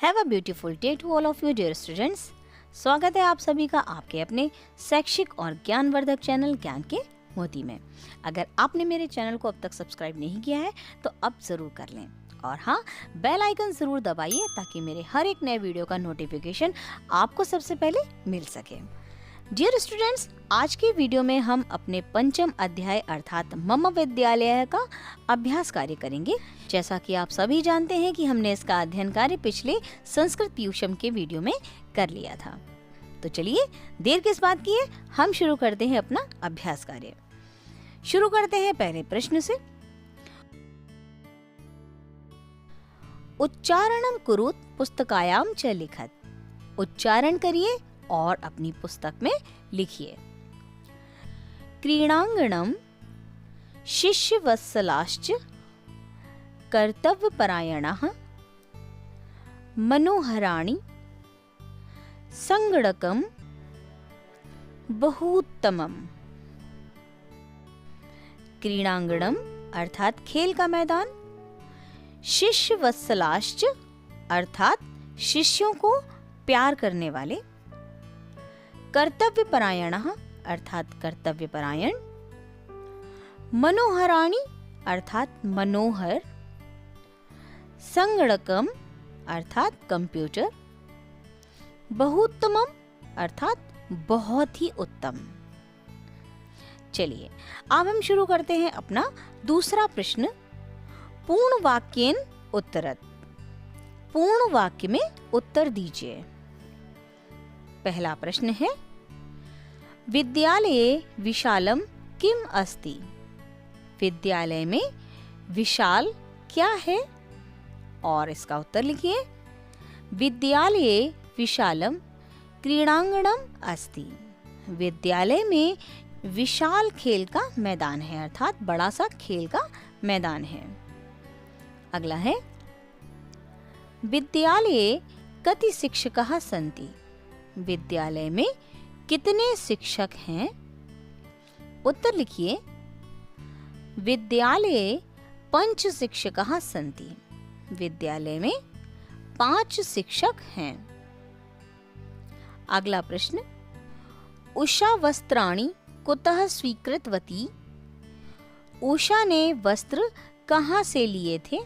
Have a beautiful day to all of you dear students. स्वागत है आप सभी का आपके अपने शैक्षिक और ज्ञानवर्धक चैनल ज्ञान के मोती में। अगर आपने मेरे चैनल को अब तक सब्सक्राइब नहीं किया है तो अब ज़रूर कर लें और हाँ, बेल आइकन ज़रूर दबाइए ताकि मेरे हर एक नए वीडियो का नोटिफिकेशन आपको सबसे पहले मिल सके। डियर स्टूडेंट्स, आज के वीडियो में हम अपने पंचम अध्याय अर्थात मम विद्यालय का अभ्यास कार्य करेंगे। जैसा कि आप सभी जानते हैं कि हमने इसका अध्ययन कार्य पिछले संस्कृत ट्यूशन के वीडियो में कर लिया था। तो चलिए देर किस बात की है, हम शुरू करते हैं अपना अभ्यास कार्य। शुरू करते हैं पहले प्रश्न से। उच्चारणम कुरुत पुस्तकायाम च लिखत। उच्चारण करिए और अपनी पुस्तक में लिखिए। क्रीडांगणम शिष्यवत्सलाश्च कर्तव्यपरायणाः मनोहराणि संगणकम बहूत्तमम्। क्रीडांगणम अर्थात खेल का मैदान, शिष्यवत्सलाश्च अर्थात शिष्यों को प्यार करने वाले, कर्तव्यपरायणः अर्थात कर्तव्यपरायण, मनोहराणि अर्थात मनोहर, संगणकम अर्थात कंप्यूटर, बहूत्तमम अर्थात बहुत ही उत्तम। चलिए अब हम शुरू करते हैं अपना दूसरा प्रश्न। पूर्ण वाक्येन उत्तरत। पूर्ण वाक्य में उत्तर दीजिए। पहला प्रश्न है, विद्यालये विशालम किम अस्ति। विद्यालय में विशाल क्या है और इसका उत्तर लिखिए। विद्यालये विशालम क्रीडांगणम अस्ति। विद्यालय में विशाल खेल का मैदान है अर्थात बड़ा सा खेल का मैदान है। अगला है, विद्यालये कति शिक्षकाः सन्ति। विद्यालय में कितने शिक्षक हैं। उत्तर लिखिए। विद्यालये पंच शिक्षकाः सन्ति। विद्यालय में 5 शिक्षक हैं। अगला प्रश्न, उषा वस्त्राणि कुतः स्वीकृतवती। उषा ने वस्त्र कहाँ से लिए थे।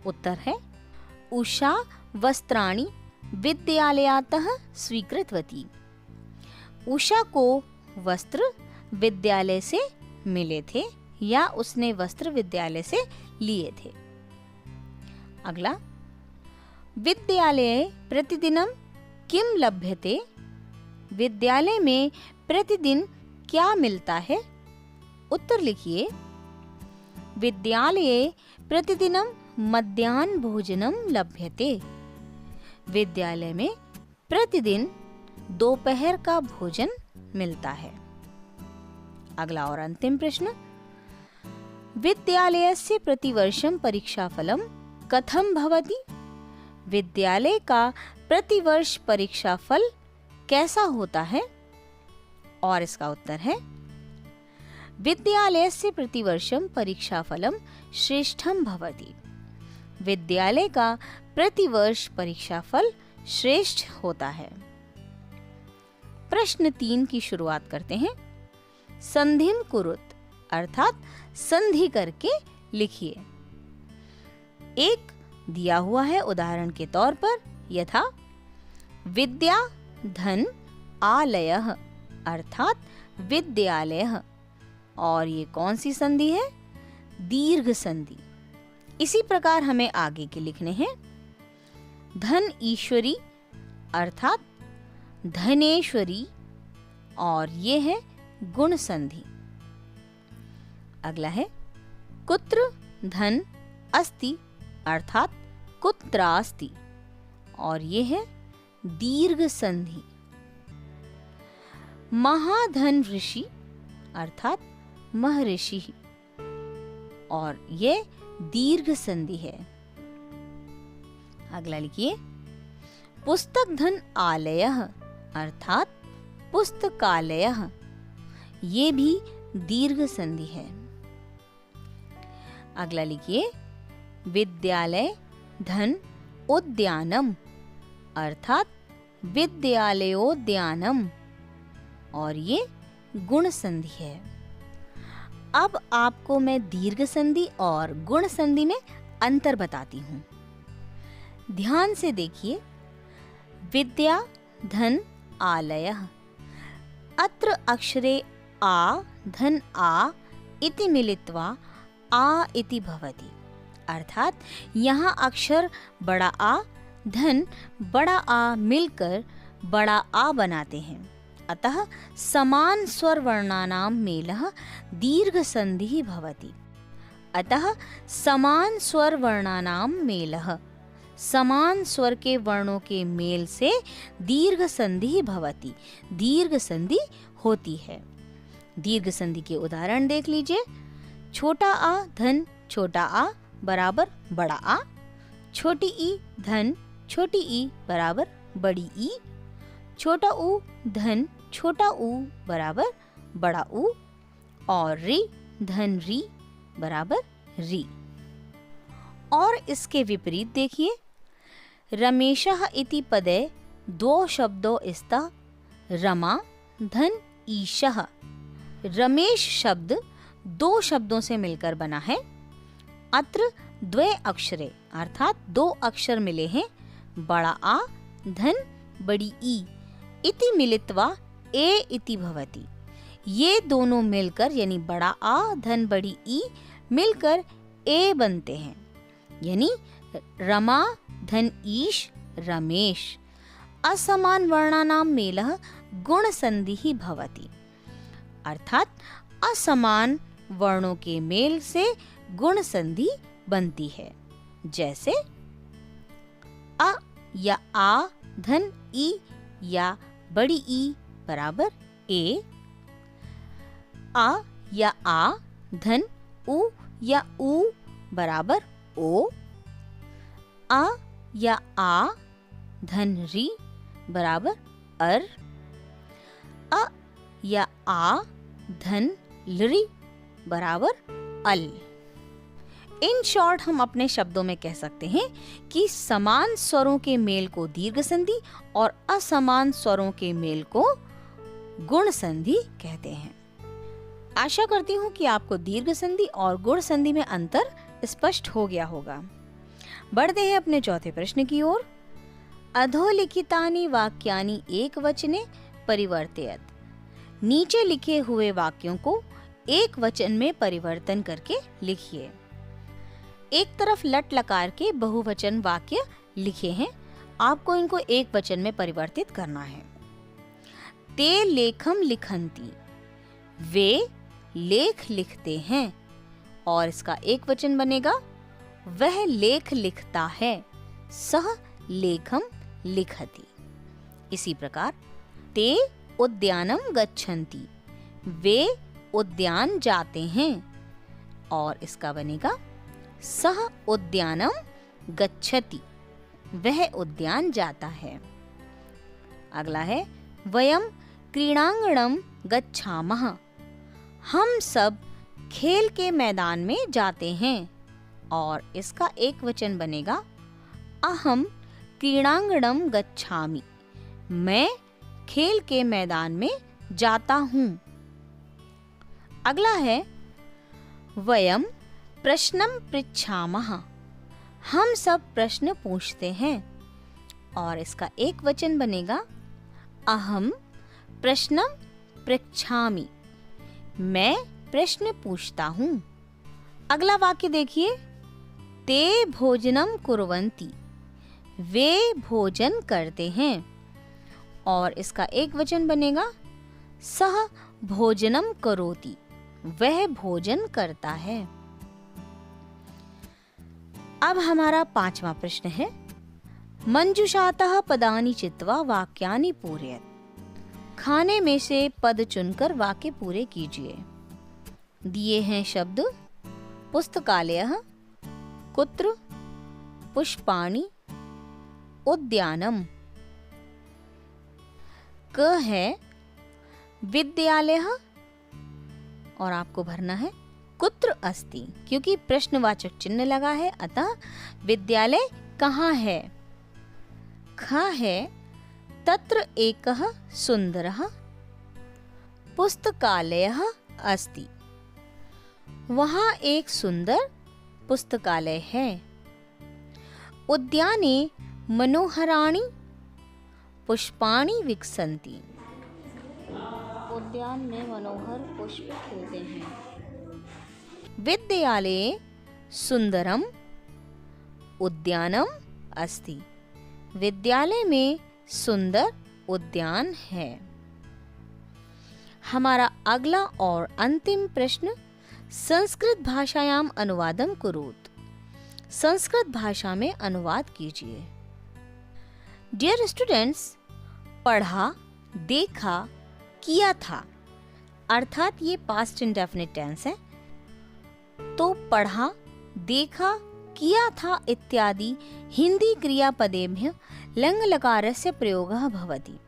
उत्तर है, उषा वस्त्राणि विद्यालयातः स्वीकृतवती। उषा को वस्त्र विद्यालय से मिले थे या उसने वस्त्र विद्यालय से लिए थे। अगला, विद्यालये प्रतिदिनं किम लभ्यते। विद्यालय में प्रतिदिन क्या मिलता है। उत्तर लिखिए। विद्यालये प्रतिदिनं मध्याह्न भोजनम लभ्यते। विद्यालय में प्रतिदिन दोपहर का भोजन मिलता है। अगला और अंतिम प्रश्न, विद्यालयस्य प्रतिवर्षं परीक्षाफलम कथम भवति। विद्यालय का प्रतिवर्ष परीक्षाफल कैसा होता है और इसका उत्तर है, विद्यालयस्य प्रतिवर्षं परीक्षाफलम श्रेष्ठम भवति। विद्यालय का प्रतिवर्ष परीक्षाफल श्रेष्ठ होता है। प्रश्न 3 की शुरुआत करते हैं। संधिम कुरुत अर्थात संधि करके लिखिए। एक दिया हुआ है उदाहरण के तौर पर, यथा विद्या धन आलयः अर्थात विद्यालय। और ये कौन सी संधि है, दीर्घ संधि। इसी प्रकार हमें आगे के लिखने हैं। धन ईश्वरी अर्थात धनेश्वरी और ये है गुण संधि। अगला है, कुत्र धन अस्ति अर्थात कुत्रास्ति और ये है दीर्घ संधि। महाधन ऋषि अर्थात महर्षि और ये दीर्घ संधि है। अगला लिखिए, पुस्तक धन आलयः अर्थात पुस्तकालयः, ये भी दीर्घ संधि है। अगला लिखिए, विद्यालय धन उद्यानम अर्थात विद्यालयोद्यानम, और ये गुण संधि है। अब आपको मैं दीर्घ संधि और गुण संधि में अंतर बताती हूँ। ध्यान से देखिए। विद्या धन आलयः, अत्र अक्षरे आ धन आ इति मिलित्वा आ इति भवति, अर्थात यहाँ अक्षर बड़ा आ धन बड़ा आ मिलकर बड़ा आ बनाते हैं। अतः समान स्वर वर्णानां मेलः दीर्घ संधि भवति। अतः समान स्वर वर्णानां मेलः, समान स्वर के वर्णों के मेल से दीर्घ संधि भवति, दीर्घ संधि होती है। दीर्घ संधि के उदाहरण देख लीजिए। छोटा आ धन छोटा आ बराबर बड़ा आ, छोटी ई धन छोटी ई बराबर बड़ी ई, छोटा ऊ धन छोटा ऊ बराबर बड़ा ऊ, और री धन री बराबर री। और इसके विपरीत देखिए। रमेशः इति पदे दो शब्दों स्तः रमा धन ईशः। रमेश शब्द दो शब्दों से मिलकर बना है। अत्र द्वे अक्षरे अर्थात दो अक्षर मिले हैं, बड़ा आ धन बड़ी ई इति मिलित्वा ए इति भवति। ये दोनों मिलकर यानी बड़ा आ धन बड़ी ई मिलकर ए बनते हैं, यानी रमा धन ईश रमेश। असमान वर्णानां मेलः गुण संधि भवति, अर्थात असमान वर्णों के मेल से गुण संधि बनती है। जैसे अ या आ धन ई या बड़ी ई बराबर ए, आ या आ धन उ या ऊ बराबर ओ, आ या आ धन री बराबर अर, अ या आ धन लरी बराबर अल। इन शॉर्ट हम अपने शब्दों में कह सकते हैं कि समान स्वरों के मेल को दीर्घ संधि और असमान स्वरों के मेल को गुण संधि कहते हैं। आशा करती हूँ कि आपको दीर्घ संधि और गुण संधि में अंतर स्पष्ट हो गया होगा। बढ़ते हैं अपने चौथे प्रश्न की ओर। अधोलिखितानि वाक्यानि एकवचने परिवर्तयत। नीचे लिखे हुए वाक्यों को एक वचन में परिवर्तन करके लिखिए। एक तरफ लट लकार के बहुवचन वाक्य लिखे हैं, आपको इनको एक वचन में परिवर्तित करना है। ते लेखम लिखन्ति, वे लेख लिखते हैं, और इसका एक वचन बनेगा वह लेख लिखता है, सह लेखम लिखति। इसी प्रकार ते उद्यानम गच्छन्ति, वे उद्यान जाते हैं, और इसका बनेगा सह उद्यानम गच्छति, वह उद्यान जाता है। अगला है वयम क्रीडांगणम गच्छामः, हम सब खेल के मैदान में जाते हैं, और इसका एक वचन बनेगा अहम क्रीडांगणम गच्छामि, मैं खेल के मैदान में जाता हूँ। अगला है वयम प्रश्नम पृच्छामः, हम सब प्रश्न पूछते हैं, और इसका एक वचन बनेगा अहम प्रश्नम पृच्छामि, मैं प्रश्न पूछता हूँ। अगला वाक्य देखिए। ते भोजनम कुर्वन्ति, वे भोजन करते हैं, और इसका एक वचन बनेगा सह भोजनम करोति, वह भोजन करता है। अब हमारा पांचवा प्रश्न है मंजुषातः पदानि चित्वा वाक्यानि पूरयत। खाने में से पद चुनकर वाक्य पूरे कीजिए। दिए हैं शब्द पुस्तकालयः, कुत्र, पुष्पाणि, उद्यानम। क है विद्यालयः, और आपको भरना है कुत्र अस्ति, क्योंकि प्रश्नवाचक चिन्ह लगा है, अतः विद्यालय कहाँ है। लिखा है तत्र एकः सुंदरः पुस्तकालयः अस्ति। वहाँ एक सुंदर पुस्तकालय है। उद्याने मनोहराणि पुष्पाणि विकसन्ति। उद्यान में मनोहर पुष्प खिलते हैं। विद्यालये सुंदरम उद्यानम अस्ति। विद्यालय में सुंदर उद्यान है। हमारा अगला और अंतिम प्रश्न, संस्कृत भाषायाम अनुवादम कुरुत। संस्कृत भाषा में अनुवाद कीजिए। डियर स्टूडेंट्स, पढ़ा, देखा, किया था अर्थात ये पास्ट इंडेफिनिट टेंस है। तो पढ़ा, देखा, किया था इत्यादि हिंदी क्रियापदेभ्यः लङ् लकारस्य प्रयोगः भवति।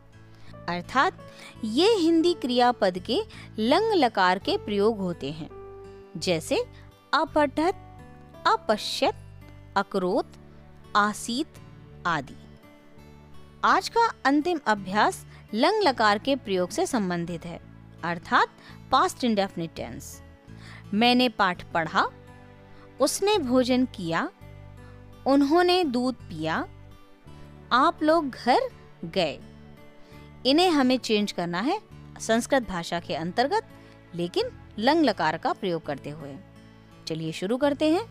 अर्थात ये हिंदी क्रियापद के लङ् लकार के प्रयोग होते हैं, जैसे अपठत, अपश्यत, अकरोत, आसीत आदि। आज का अंतिम अभ्यास लङ् लकार के प्रयोग से संबंधित है, अर्थात पास्ट इंडेफिनिट टेंस। मैंने पाठ पढ़ा, उसने भोजन किया, उन्होंने दूध पिया, आप लोग घर गए। इन्हें हमें चेंज करना है संस्कृत भाषा के अंतर्गत, लेकिन लङ् लकार का प्रयोग करते हुए। चलिए शुरू करते हैं।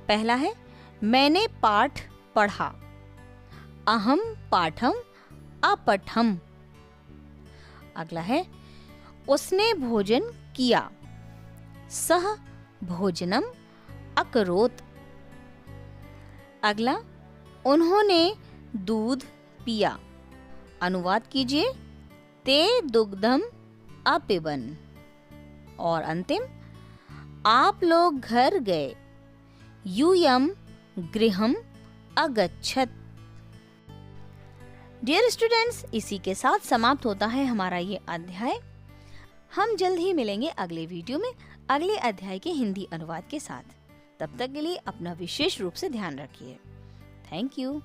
पहला है मैंने पाठ पढ़ा। अहम पाठम अपठम। अगला है उसने भोजन किया। सह भोजनम अकरोत। अगला उन्होंने दूध पिया। अनुवाद कीजिए, ते दुग्धम अपिबन। और अंतिम, आप लोग घर गए। यूयम गृहम अगच्छत। डियर स्टूडेंट्स, इसी के साथ समाप्त होता है हमारा ये अध्याय। हम जल्द ही मिलेंगे अगले वीडियो में अगले अध्याय के हिंदी अनुवाद के साथ। तब तक के लिए अपना विशेष रूप से ध्यान रखिए। Thank you.